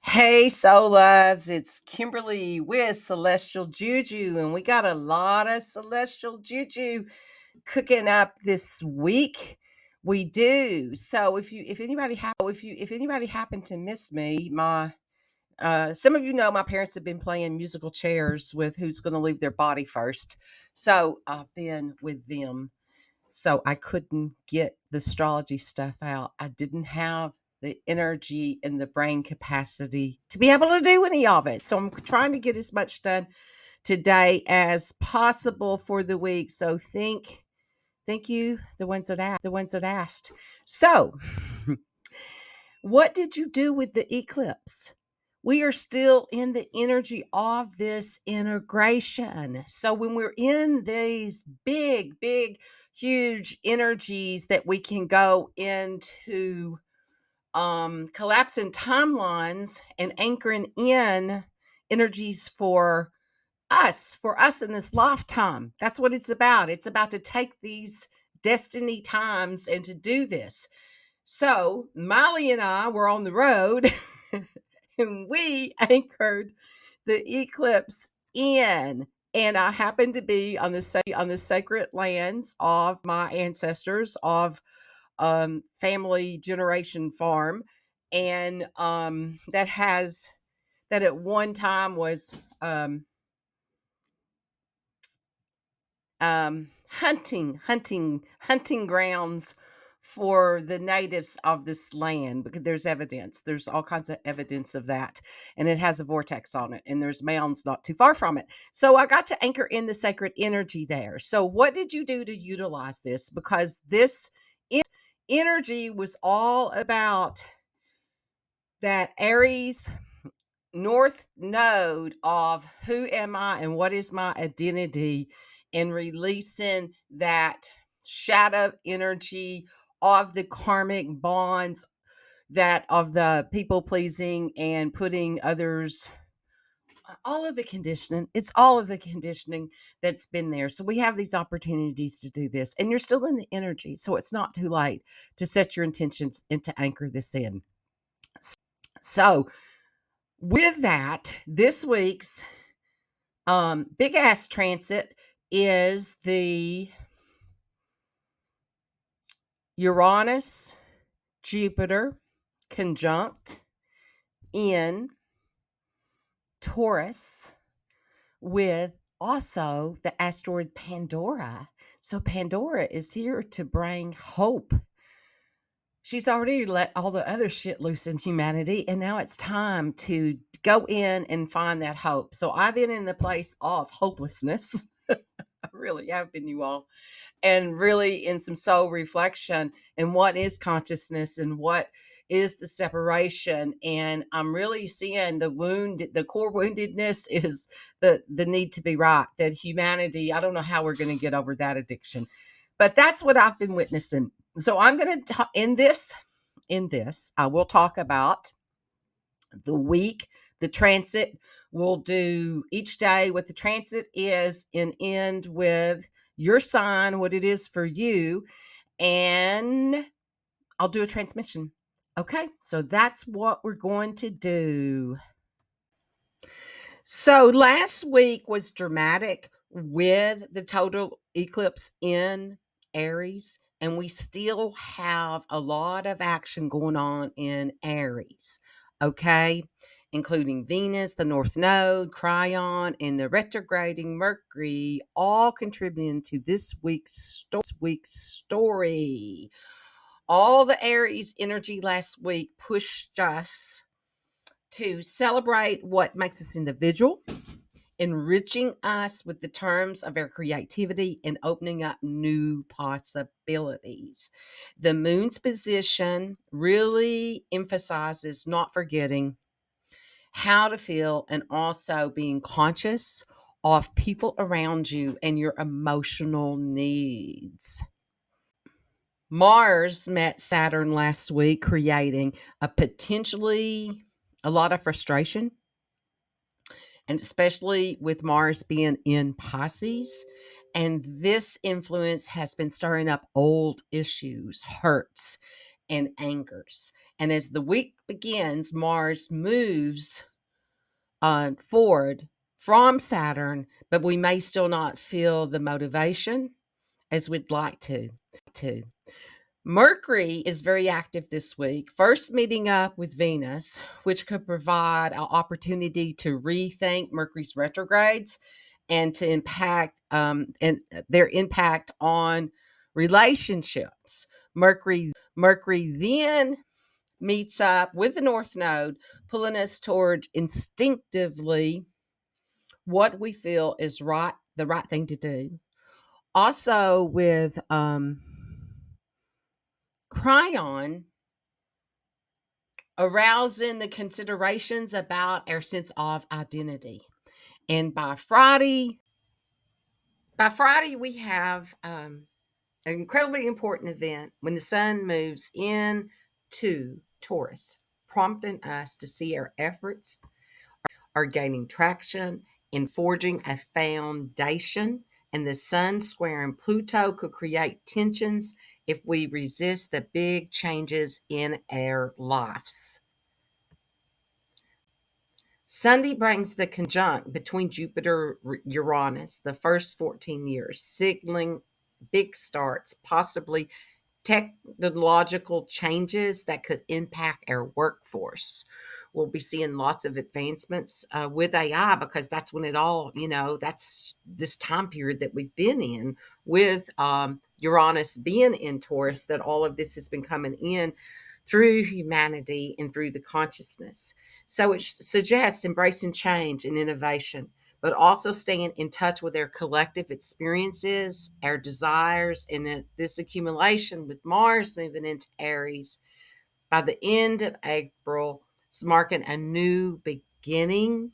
Hey, Soul Loves, it's Kimberly with Celestial Juju, and we got a lot of Celestial Juju cooking up this week. We do. So if anybody happened to miss me, my some of you know my parents have been playing musical chairs with who's going to leave their body first. So I've been with them, so I couldn't get the astrology stuff out. I didn't have the energy and the brain capacity to be able to do any of it. So I'm trying to get as much done today as possible for the week. So thank you the ones that asked. So, what did you do with the eclipse? We are still in the energy of this integration. So when we're in these big, huge energies that we can go into collapsing timelines and anchoring in energies for us in this lifetime. That's what it's about. It's about to take these destiny times and to do this. So Molly and I were on the road and we anchored the eclipse in. And I happened to be on the sacred lands of my ancestors, of family generation farm. And that at one time was hunting grounds for the natives of this land, because there's all kinds of evidence of that, and it has a vortex on it, and there's mounds not too far from it. So I got to anchor in the sacred energy there. So what did you do to utilize this? Because this energy was all about that Aries north node of who am I and what is my identity, and releasing that shadow energy of the karmic bonds, that of the people pleasing and putting others, all of the conditioning. It's all of the conditioning that's been there. So we have these opportunities to do this, and you're still in the energy. So it's not too late to set your intentions and to anchor this in. So with that, this week's big ass transit is the Uranus Jupiter conjunct in Taurus, with also the asteroid Pandora. So Pandora is here to bring hope. She's already let all the other shit loose in humanity, and now it's time to go in and find that hope. So I've been in the place of hopelessness. I really have been, you all, and really in some soul reflection and what is consciousness and what is the separation. And I'm really seeing the core woundedness is the need to be right, that humanity, I don't know how we're going to get over that addiction, but that's what I've been witnessing. So I'm going to in this I will talk about the week, the transit. We'll do each day what the transit is, and end with your sign, what it is for you, and I'll do a transmission. Okay, so that's what we're going to do. So last week was dramatic with the total eclipse in Aries, and we still have a lot of action going on in Aries. Okay, including Venus, the North Node, Chiron, and the retrograding Mercury, all contributing to this week's story. All the Aries energy last week pushed us to celebrate what makes us individual, enriching us with the terms of our creativity and opening up new possibilities. The moon's position really emphasizes not forgetting how to feel, and also being conscious of people around you and your emotional needs. Mars met Saturn last week, creating a lot of frustration, and especially with Mars being in Pisces. And this influence has been stirring up old issues, hurts, and angers. And as the week begins, Mars moves forward from Saturn, but we may still not feel the motivation as we'd like to. Mercury is very active this week, first meeting up with Venus, which could provide an opportunity to rethink Mercury's retrogrades and to impact and their impact on relationships. Mercury then meets up with the North Node, pulling us toward instinctively what we feel is the right thing to do. Also, with Cryon arousing the considerations about our sense of identity. And by Friday, we have an incredibly important event when the sun moves into Taurus, prompting us to see our efforts are gaining traction in forging a foundation. And the sun squaring Pluto could create tensions if we resist the big changes in our lives. Sunday brings the conjunct between Jupiter Uranus, the first 14 years, signaling big starts, possibly technological changes that could impact our workforce. We'll be seeing lots of advancements with AI because that's when it all, that's this time period that we've been in with Uranus being in Taurus, that all of this has been coming in through humanity and through the consciousness. So it suggests embracing change and innovation, but also staying in touch with their collective experiences, our desires, and this accumulation with Mars moving into Aries. By the end of April, it's marking a new beginning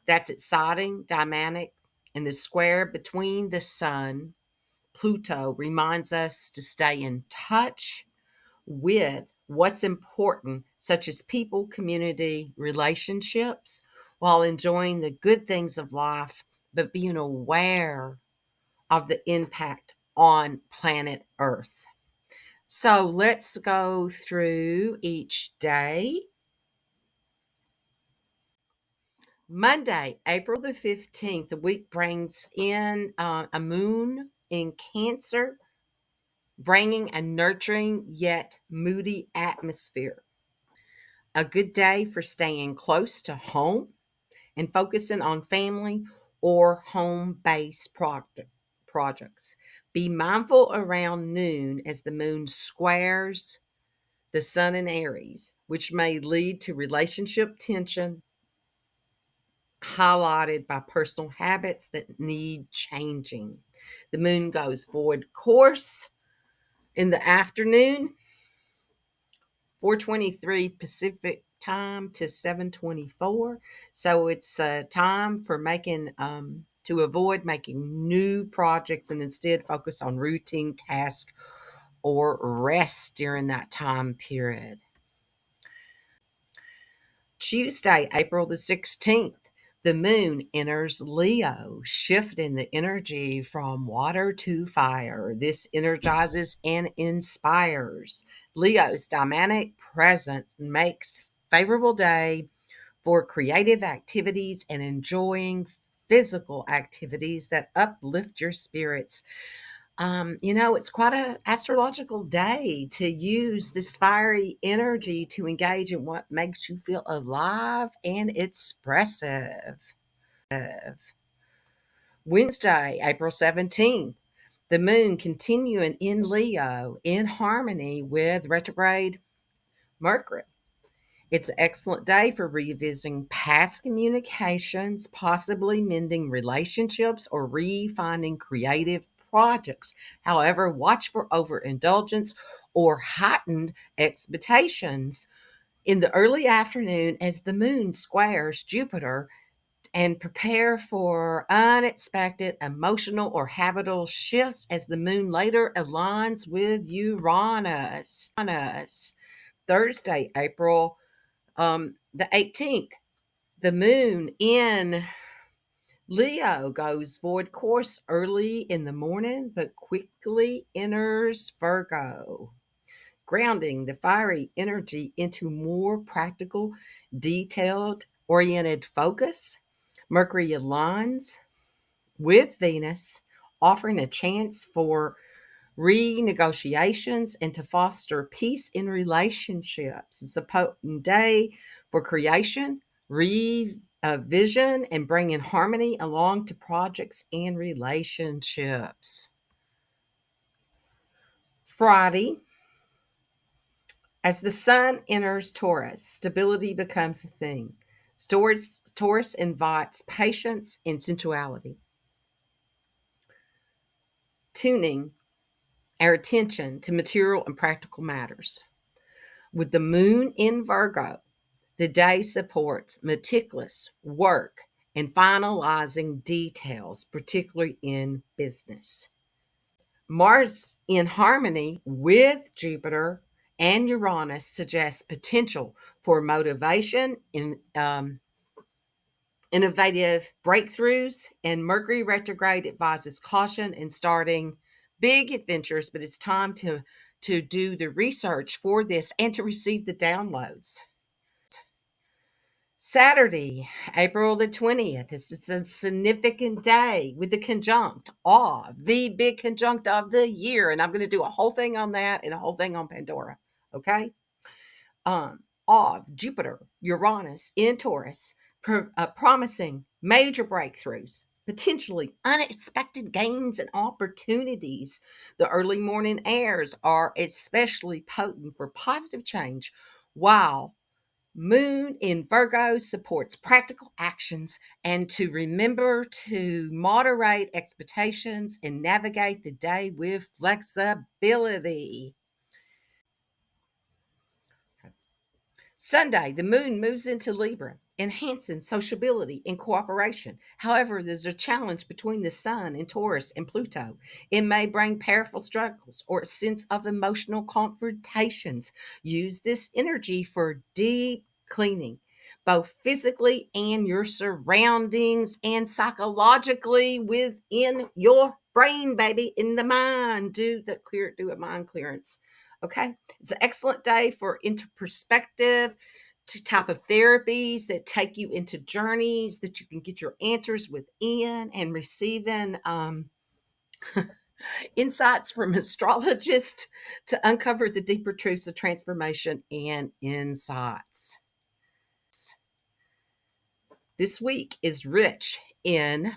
that's exciting, dynamic, and the square between the sun, Pluto, reminds us to stay in touch with what's important, such as people, community, relationships, while enjoying the good things of life, but being aware of the impact on planet Earth. So let's go through each day. Monday, April the 15th, the week brings in a moon in Cancer, bringing a nurturing yet moody atmosphere. A good day for staying close to home and focusing on family or home based projects. Be mindful around noon as the moon squares the sun in Aries, which may lead to relationship tension highlighted by personal habits that need changing. The moon goes void course in the afternoon, 4:23 Pacific time to 7:24. So it's time for making to avoid making new projects and instead focus on routine tasks or rest during that time period. Tuesday, April the 16th, the moon enters Leo, shifting the energy from water to fire. This energizes and inspires. Leo's dynamic presence makes favorable day for creative activities and enjoying physical activities that uplift your spirits. It's quite an astrological day to use this fiery energy to engage in what makes you feel alive and expressive. Wednesday, April 17th, the moon continuing in Leo in harmony with retrograde Mercury. It's an excellent day for revisiting past communications, possibly mending relationships or refining creative projects. However, watch for overindulgence or heightened expectations in the early afternoon as the moon squares Jupiter, and prepare for unexpected emotional or habitual shifts as the moon later aligns with Uranus. Thursday, April the 18th, the moon in Leo goes void course early in the morning, but quickly enters Virgo. grounding the fiery energy into more practical, detailed, oriented focus. Mercury aligns with Venus, offering a chance for renegotiations and to foster peace in relationships. It's a potent day for creation, revision, and bringing harmony along to projects and relationships. Friday, as the sun enters Taurus, stability becomes a theme. Taurus invites patience and sensuality, tuning our attention to material and practical matters. With the moon in Virgo, the day supports meticulous work and finalizing details, particularly in business. Mars in harmony with Jupiter and Uranus suggests potential for motivation in innovative breakthroughs, and Mercury retrograde advises caution in starting big adventures, but it's time to do the research for this and to receive the downloads. Saturday, April the 20th. It's a significant day with the conjunct of the big conjunct of the year. And I'm going to do a whole thing on that and a whole thing on Pandora. Okay. Of Jupiter, Uranus in Taurus, promising major breakthroughs, potentially unexpected gains and opportunities. The early morning airs are especially potent for positive change, while Moon in Virgo supports practical actions and to remember to moderate expectations and navigate the day with flexibility. Sunday, the moon moves into Libra, enhancing sociability and cooperation. However, there's a challenge between the sun and Taurus and Pluto. It may bring powerful struggles or a sense of emotional confrontations. Use this energy for deep cleaning, both physically and your surroundings and psychologically within your brain, baby, in the mind. Do a mind clearance. Okay. It's an excellent day for interperspective type of therapies that take you into journeys that you can get your answers within and receiving insights from astrologists to uncover the deeper truths of transformation and insights. This week is rich in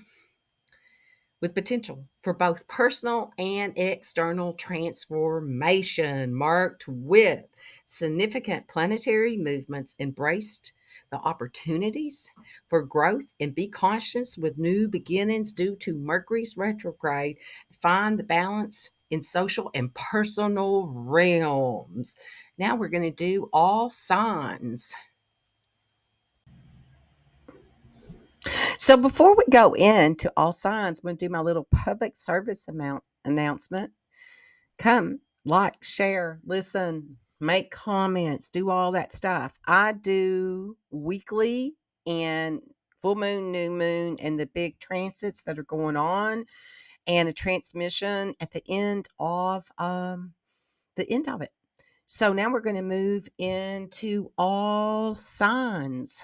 with potential for both personal and external transformation, marked with significant planetary movements, embraced the opportunities for growth, and be cautious with new beginnings due to Mercury's retrograde. Find the balance in social and personal realms. Now we're going to do all signs. So before we go into all signs, I'm going to do my little public service announcement. Come, like, share, listen, make comments, do all that stuff. I do weekly and full moon, new moon, and the big transits that are going on, and a transmission at the end of it. So now we're going to move into all signs.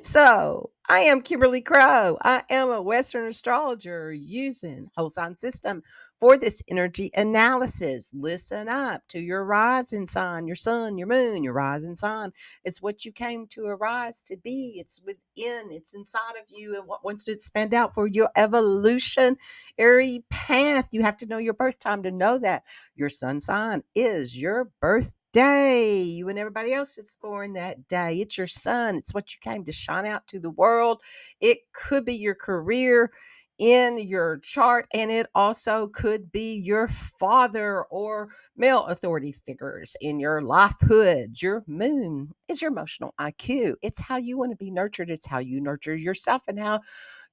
So, I am Kimberly Crow. I am a Western astrologer using whole sign system for this energy analysis. Listen up to your rising sign, your sun, your moon, your rising sign. It's what you came to arise to be. It's within, it's inside of you, and what wants to expand out for your evolutionary path. You have to know your birth time to know that your sun sign is your birth day. You and everybody else that's born that day. It's your sun. It's what you came to shine out to the world. It could be your career in your chart, and it also could be your father or male authority figures in your lifehood. Your moon is your emotional IQ. It's how you want to be nurtured. It's how you nurture yourself and how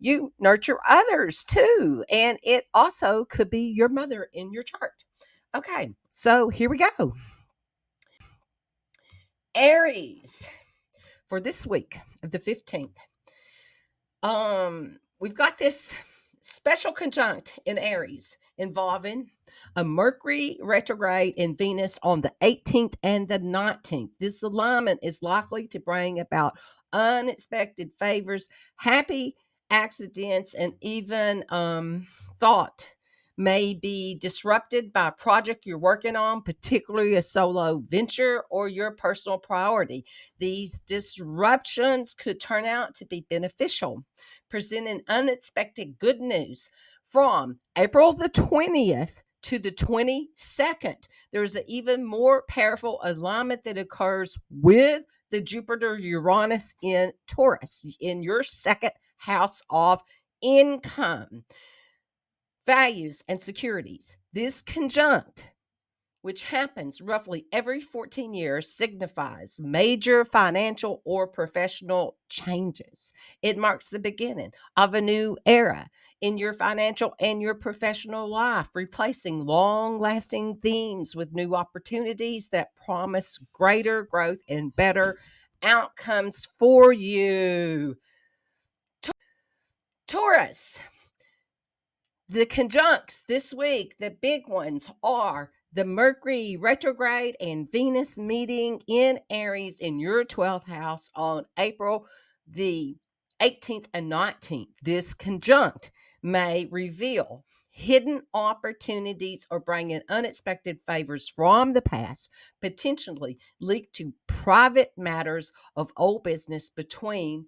you nurture others too. And it also could be your mother in your chart. Okay, so here we go. Aries for this week of the 15th. We've got this special conjunct in Aries involving a Mercury retrograde in Venus on the 18th and the 19th. This alignment is likely to bring about unexpected favors, happy accidents, and even thought may be disrupted by a project you're working on, particularly a solo venture or your personal priority. These disruptions could turn out to be beneficial, presenting unexpected good news. From April the 20th to the 22nd, there's an even more powerful alignment that occurs with the Jupiter Uranus in Taurus in your second house of income, values, and securities. This conjunct, which happens roughly every 14 years, signifies major financial or professional changes. It marks the beginning of a new era in your financial and your professional life, replacing long lasting themes with new opportunities that promise greater growth and better outcomes for you. Taurus. The conjuncts this week, the big ones are the Mercury retrograde and Venus meeting in Aries in your 12th house on April the 18th and 19th. This conjunct may reveal hidden opportunities or bring in unexpected favors from the past, potentially leak to private matters of old business between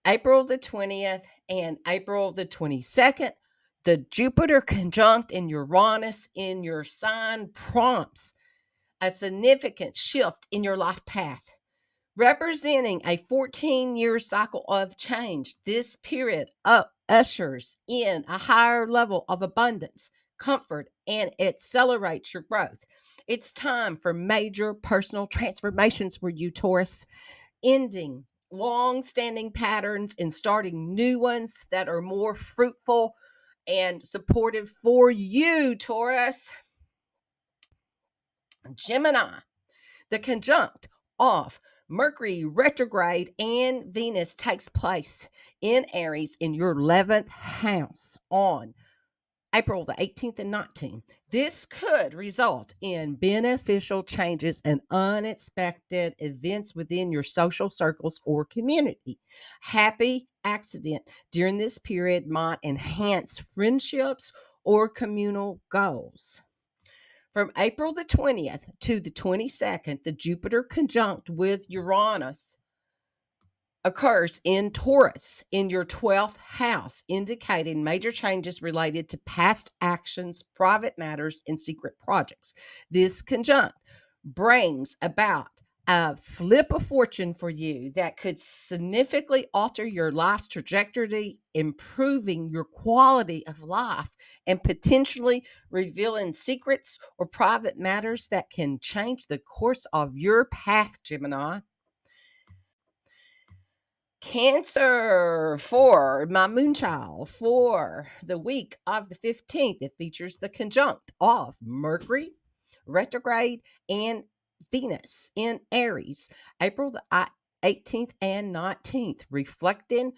April the 20th and April the 22nd. The Jupiter conjunct in Uranus in your sign prompts a significant shift in your life path, representing a 14-year cycle of change. This period ushers in a higher level of abundance, comfort, and accelerates your growth. It's time for major personal transformations for you, Taurus, ending long-standing patterns and starting new ones that are more fruitful and supportive for you, Taurus. Gemini, the conjunct of Mercury retrograde and Venus takes place in Aries in your 11th house on April the 18th and 19th. This could result in beneficial changes and unexpected events within your social circles or community. Happy accident during this period might enhance friendships or communal goals. From April the 20th to the 22nd, the Jupiter conjunct with Uranus occurs in Taurus in your 12th house, indicating major changes related to past actions, private matters, and secret projects. This conjunct brings about a flip of fortune for you that could significantly alter your life's trajectory, improving your quality of life and potentially revealing secrets or private matters that can change the course of your path, Gemini. Cancer for my moonchild for the week of the 15th. It features the conjunct of Mercury retrograde and Venus in Aries, April the 18th and 19th, reflecting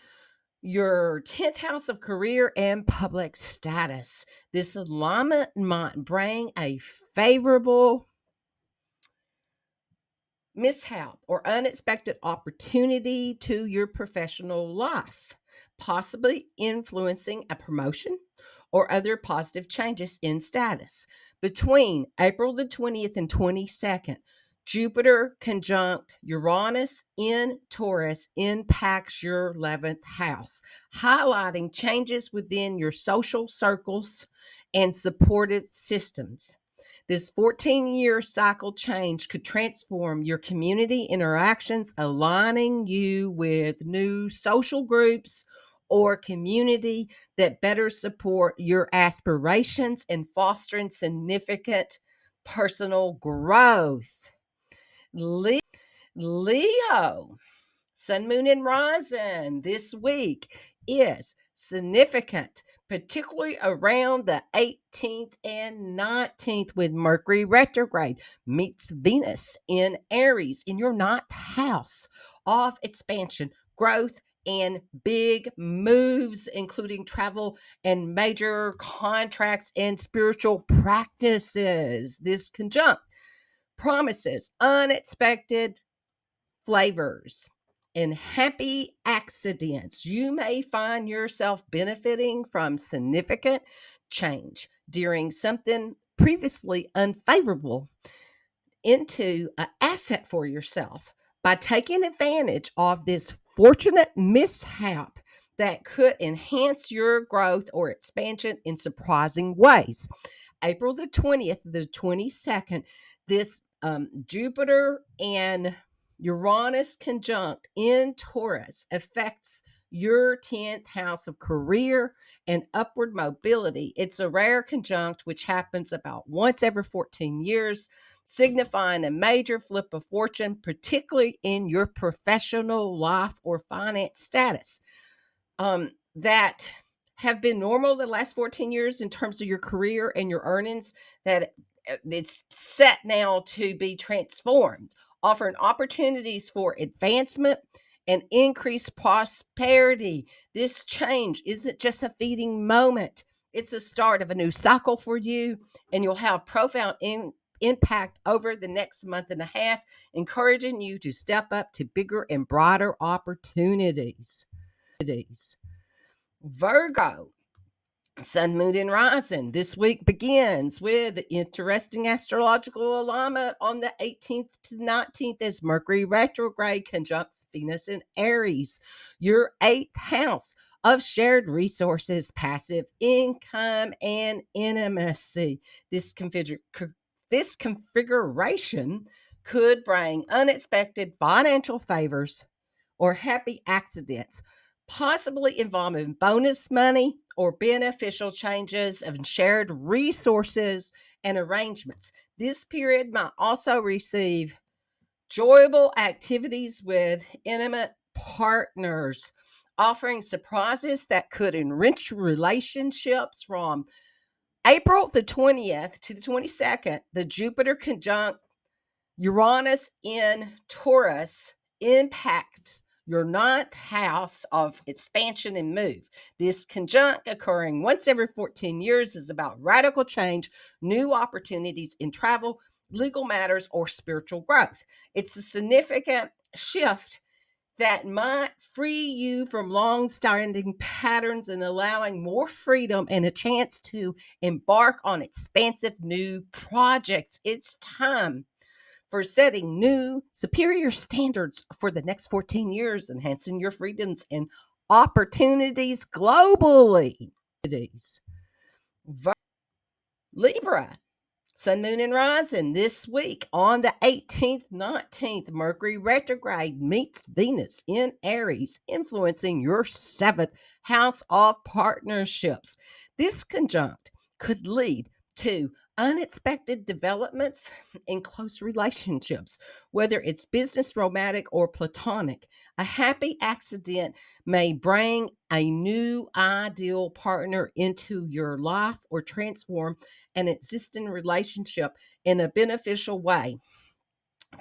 your 10th house of career and public status. This alignment might bring a favorable mishap or unexpected opportunity to your professional life, possibly influencing a promotion or other positive changes in status. Between April the 20th and 22nd, Jupiter conjunct Uranus in Taurus impacts your 11th house, highlighting changes within your social circles and supportive systems. This 14-year cycle change could transform your community interactions, aligning you with new social groups or community that better support your aspirations and fostering significant personal growth. Leo, Sun, Moon, and Rising this week is significant, particularly around the 18th and 19th, with Mercury retrograde meets Venus in Aries in your ninth house of expansion, growth, and big moves, including travel and major contracts and spiritual practices. This conjunct promises unexpected flavors and happy accidents. You may find yourself benefiting from significant change during something previously unfavorable into an asset for yourself by taking advantage of this fortunate mishap that could enhance your growth or expansion in surprising ways. April the 20th, the 22nd, this Jupiter and Uranus conjunct in Taurus affects your 10th house of career and upward mobility. It's a rare conjunct which happens about once every 14 years, signifying a major flip of fortune, particularly in your professional life or finance status. That have been normal the last 14 years in terms of your career and your earnings, that it's set now to be transformed, offering opportunities for advancement and increased prosperity. This change isn't just a fleeting moment, it's a start of a new cycle for you, and you'll have profound impact over the next month and a half, encouraging you to step up to bigger and broader opportunities. Virgo, Sun, Moon, and Rising. This week begins with the interesting astrological alignment on the 18th to 19th as Mercury retrograde conjuncts Venus in Aries, your eighth house of shared resources, passive income, and intimacy. This configuration could bring unexpected financial favors or happy accidents, possibly involving bonus money or beneficial changes of shared resources and arrangements. This period might also receive enjoyable activities with intimate partners, offering surprises that could enrich relationships. From April the 20th to the 22nd, the Jupiter conjunct Uranus in Taurus impacts your ninth house of expansion and move. This conjunct, occurring once every 14 years, is about radical change, new opportunities in travel, legal matters, or spiritual growth. It's a significant shift that might free you from long-standing patterns and allowing more freedom and a chance to embark on expansive new projects. It's time for setting new, superior standards for the next 14 years, enhancing your freedoms and opportunities globally. Libra, Sun, Moon, and Rising. This week on the 18th, 19th, Mercury retrograde meets Venus in Aries, influencing your seventh house of partnerships. This conjunct could lead to unexpected developments in close relationships, whether it's business, romantic, or platonic. A happy accident may bring a new ideal partner into your life or transform an existing relationship in a beneficial way.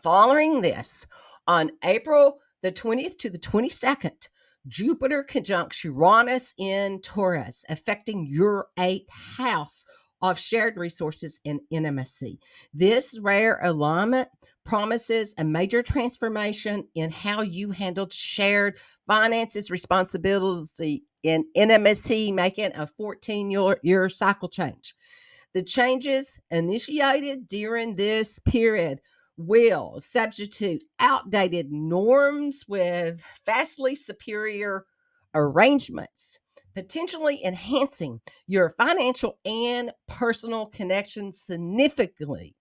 Following this, on April the 20th to the 22nd, Jupiter conjuncts Uranus in Taurus, affecting your eighth house of shared resources and intimacy. This rare alignment promises a major transformation in how you handled shared finances, responsibility, and intimacy, making a 14-year cycle change. The changes initiated during this period will substitute outdated norms with vastly superior arrangements, potentially enhancing your financial and personal connections significantly.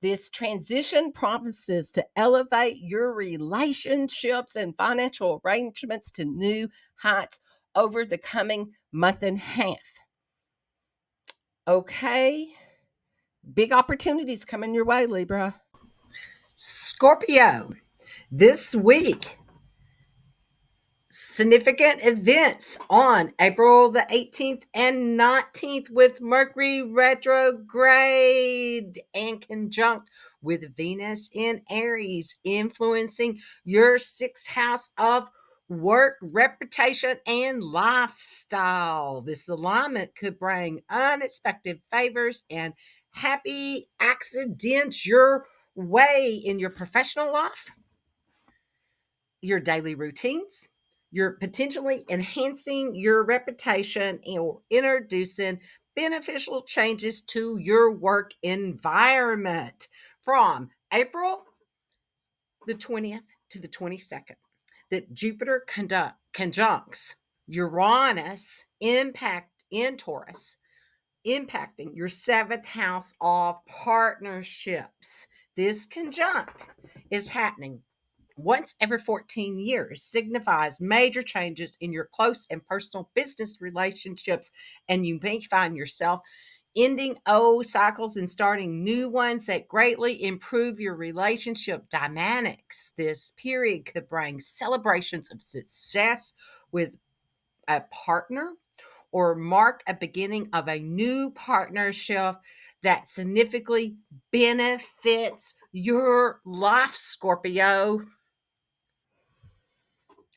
This transition promises to elevate your relationships and financial arrangements to new heights over the coming month and a half. Okay, big opportunities coming your way, Libra. Scorpio, this week, significant events on April the 18th and 19th with Mercury retrograde and conjunct with Venus in Aries, influencing your sixth house of work, reputation, and lifestyle. This alignment could bring unexpected favors and happy accidents your way in your professional life, your daily routines. You're potentially enhancing your reputation or introducing beneficial changes to your work environment from April the 20th to the 22nd. That Jupiter conjuncts Uranus impact in Taurus, impacting your seventh house of partnerships. This conjunct is happening once every 14 years, signifies major changes in your close and personal business relationships, and you may find yourself ending old cycles and starting new ones that greatly improve your relationship dynamics. This period could bring celebrations of success with a partner or mark a beginning of a new partnership that significantly benefits your life, Scorpio.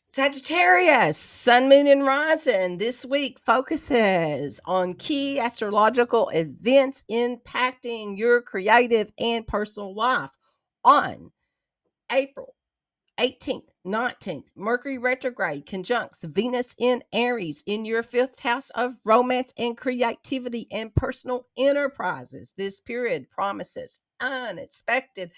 Sagittarius, Sun, Moon, and Rising this week focuses on key astrological events impacting your creative and personal life. On April 18th, 19th, Mercury retrograde conjuncts Venus in Aries in your fifth house of romance and creativity and personal enterprises. This period promises unexpected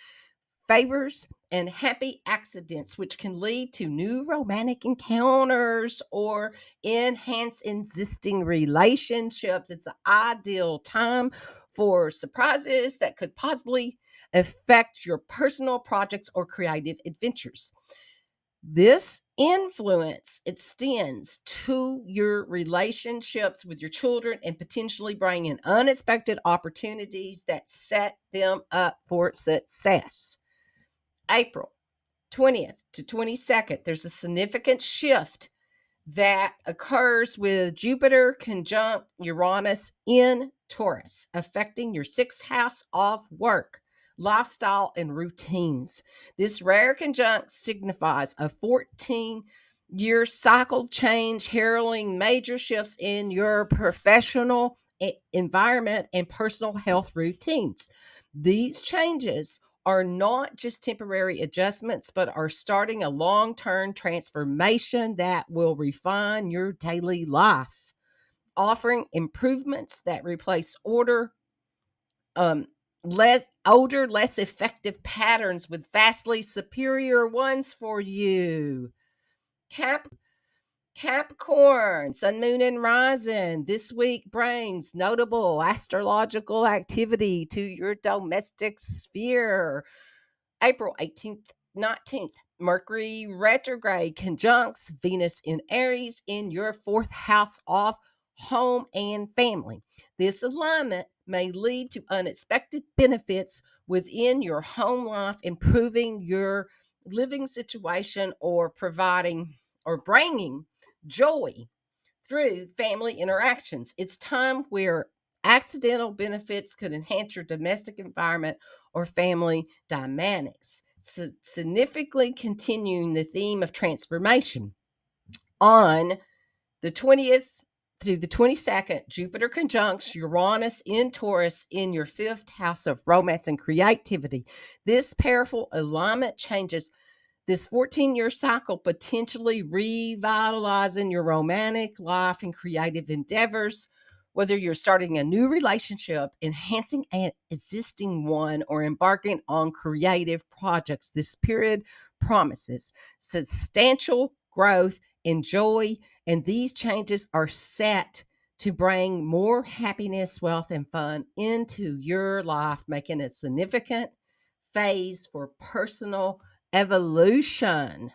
favors and happy accidents, which can lead to new romantic encounters or enhance existing relationships. It's an ideal time for surprises that could possibly affect your personal projects or creative adventures. This influence extends to your relationships with your children and potentially bring in unexpected opportunities that set them up for success. April 20th to 22nd, there's a significant shift that occurs with Jupiter conjunct Uranus in Taurus, affecting your sixth house of work, lifestyle, and routines. This rare conjunct signifies a 14-year cycle change, heralding major shifts in your professional environment and personal health routines. These changes are not just temporary adjustments, but are starting a long term transformation that will refine your daily life, offering improvements that replace less effective patterns with vastly superior ones for you. Capricorn, Sun, Moon, and Rising this week brings notable astrological activity to your domestic sphere. April 18th, 19th, Mercury retrograde conjuncts Venus in Aries in your fourth house of home and family. This alignment may lead to unexpected benefits within your home life, improving your living situation or providing or bringing joy through family interactions. It's time where accidental benefits could enhance your domestic environment or family dynamics, significantly continuing the theme of transformation. On the 20th through the 22nd, Jupiter conjuncts Uranus in Taurus in your fifth house of romance and creativity. This powerful alignment changes this 14-year cycle, potentially revitalizing your romantic life and creative endeavors, whether you're starting a new relationship, enhancing an existing one, or embarking on creative projects. This period promises substantial growth and joy, and these changes are set to bring more happiness, wealth, and fun into your life, making a significant phase for personal evolution.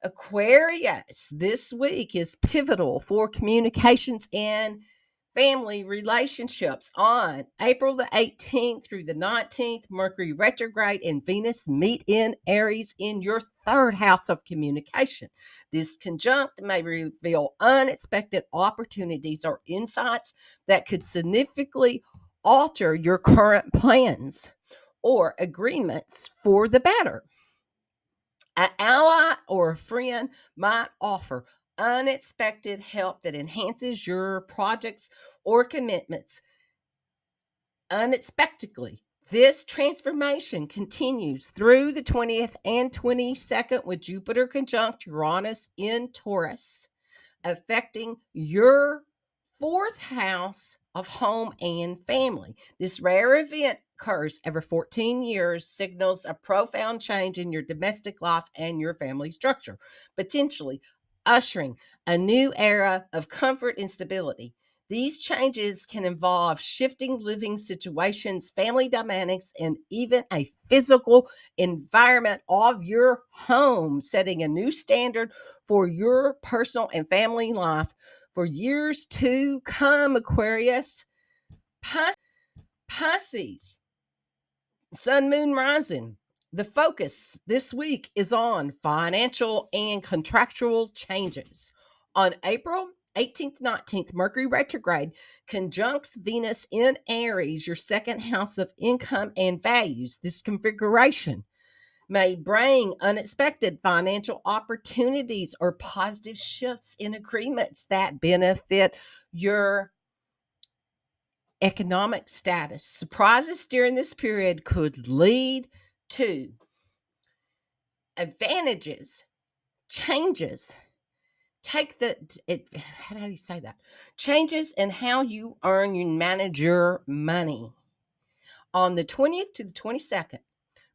Aquarius this week is pivotal for communications and family relationships. On April the 18th through the 19th, Mercury retrograde and Venus meet in Aries in your third house of communication. This conjunct may reveal unexpected opportunities or insights that could significantly alter your current plans or agreements for the better. An ally or a friend might offer unexpected help that enhances your projects or commitments unexpectedly. This transformation continues through the 20th and 22nd with Jupiter conjunct Uranus in Taurus, affecting your fourth house of home and family. This rare event occurs every 14 years, signals a profound change in your domestic life and your family structure, potentially ushering a new era of comfort and stability. These changes can involve shifting living situations, family dynamics, and even a physical environment of your home, setting a new standard for your personal and family life for years to come, Aquarius. Pisces, Sun, Moon, Rising. The focus this week is on financial and contractual changes. On April 18th, 19th, Mercury retrograde conjuncts Venus in Aries, your second house of income and values. This configuration may bring unexpected financial opportunities or positive shifts in agreements that benefit your economic status. Surprises during this period could lead to advantages, changes. Take the how do you say that? Changes in how you earn and manage your money. On the 20th to the 22nd,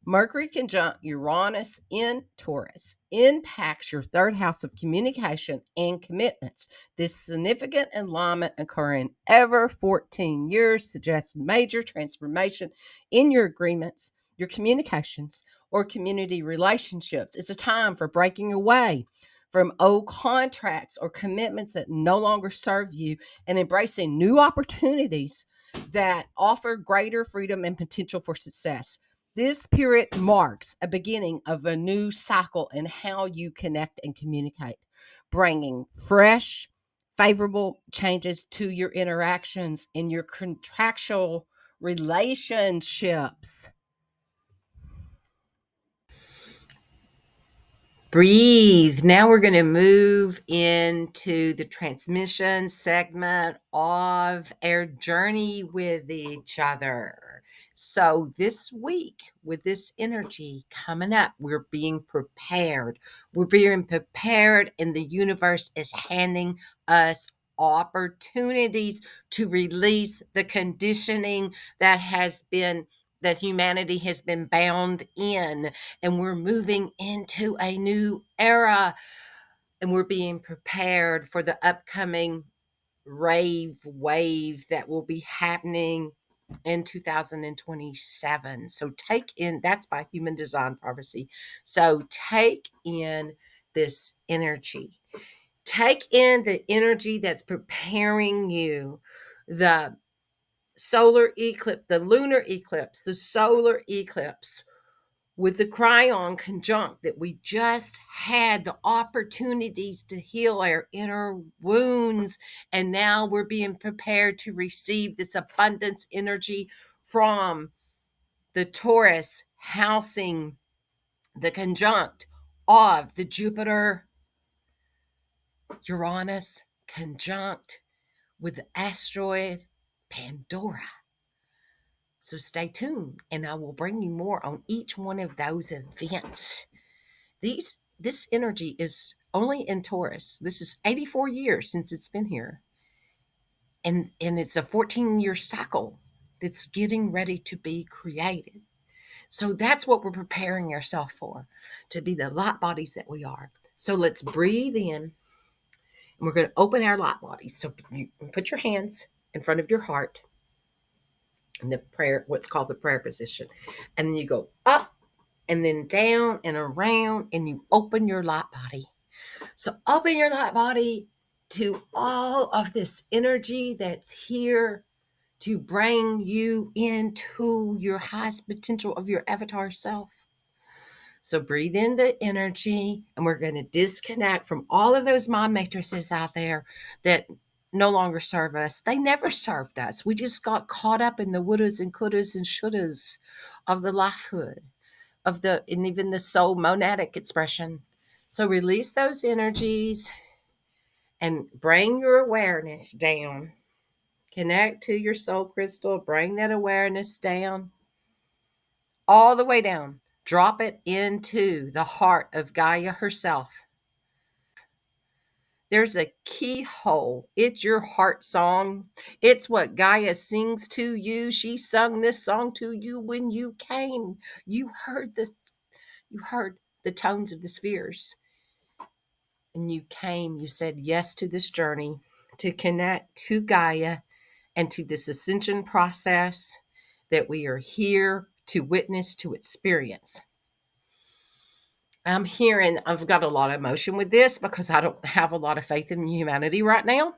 Mercury conjunct Uranus in Taurus impacts your third house of communication and commitments. This significant alignment occurring every 14 years suggests major transformation in your agreements, your communications, or community relationships. It's a time for breaking away from old contracts or commitments that no longer serve you and embracing new opportunities that offer greater freedom and potential for success. This period marks a beginning of a new cycle in how you connect and communicate, bringing fresh, favorable changes to your interactions in your contractual relationships. Breathe. Now we're going to move into the transmission segment of our journey with each other. So, this week, with this energy coming up, we're being prepared. We're being prepared, and the universe is handing us opportunities to release the conditioning that humanity has been bound in, and we're moving into a new era, and we're being prepared for the upcoming rave wave that will be happening in 2027. So take in, that's by Human Design Prophecy. So take in this energy. Take in the energy that's preparing you. The solar eclipse, the lunar eclipse, the solar eclipse with the Cryon conjunct that we just had the opportunities to heal our inner wounds. And now we're being prepared to receive this abundance energy from the Taurus housing the conjunct of the Jupiter Uranus conjunct with the asteroid Pandora. So stay tuned, and I will bring you more on each one of those events. This energy is only in Taurus. This is 84 years since it's been here. And it's a 14-year cycle that's getting ready to be created. So that's what we're preparing ourselves for, to be the light bodies that we are. So let's breathe in, and we're going to open our light bodies. So you put your hands in front of your heart in the prayer, what's called the prayer position. And then you go up and then down and around, and you open your light body. So open your light body to all of this energy that's here to bring you into your highest potential of your avatar self. So breathe in the energy, and we're going to disconnect from all of those mind matrices out there that no longer serve us. They never served us. We just got caught up in the wouldas and couldas and shouldas of the lifehood, of the, and even the soul monadic expression. So release those energies and bring your awareness down. Connect to your soul crystal, bring that awareness down, all the way down. Drop it into the heart of Gaia herself. There's a keyhole. It's your heart song. It's what Gaia sings to you. She sung this song to you when you came. You heard this, you heard the tones of the spheres. And you came, you said yes to this journey to connect to Gaia and to this ascension process that we are here to witness, to experience. I'm hearing, I've got a lot of emotion with this because I don't have a lot of faith in humanity right now.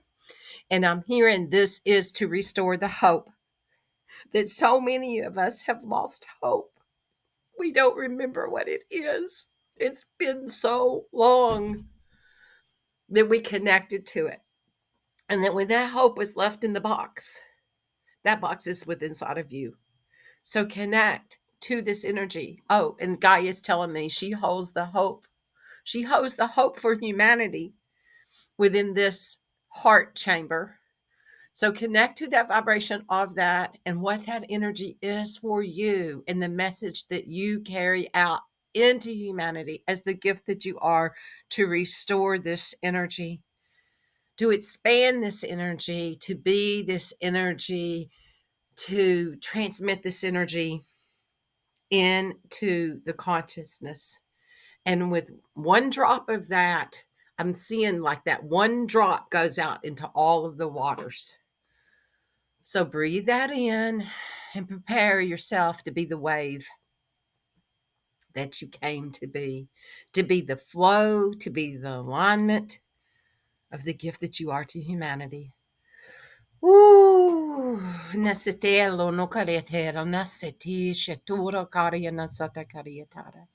And I'm hearing this is to restore the hope that so many of us have lost hope. We don't remember what it is. It's been so long that we connected to it. And that when that hope was left in the box, that box is within inside of you. So connect to this energy. Oh, and Gaia is telling me she holds the hope. She holds the hope for humanity within this heart chamber. So connect to that vibration of that and what that energy is for you and the message that you carry out into humanity as the gift that you are to restore this energy, to expand this energy, to be this energy, to transmit this energy into the consciousness. And with one drop of that, I'm seeing like that one drop goes out into all of the waters. So breathe that in and prepare yourself to be the wave that you came to be the flow, to be the alignment of the gift that you are to humanity. Ooh, nasitelo no karetero naseti shetura karya nasata karyatara.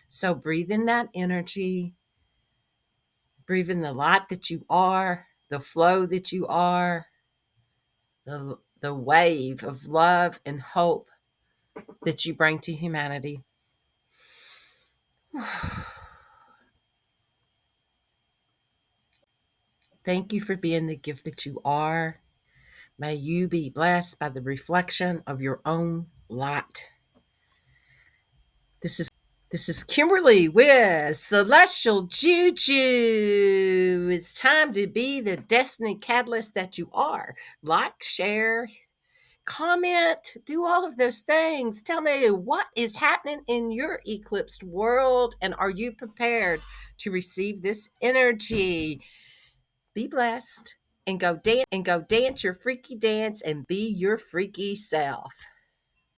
So breathe in that energy. Breathe in the light that you are, the flow that you are, the wave of love and hope that you bring to humanity. Thank you for being the gift that you are. May you be blessed by the reflection of your own light. This is Kimberly with Celestial Juju. It's time to be the destiny catalyst that you are. Like, share, comment, do all of those things. Tell me what is happening in your eclipsed world, and are you prepared to receive this energy? Be blessed and go dance your freaky dance and be your freaky self.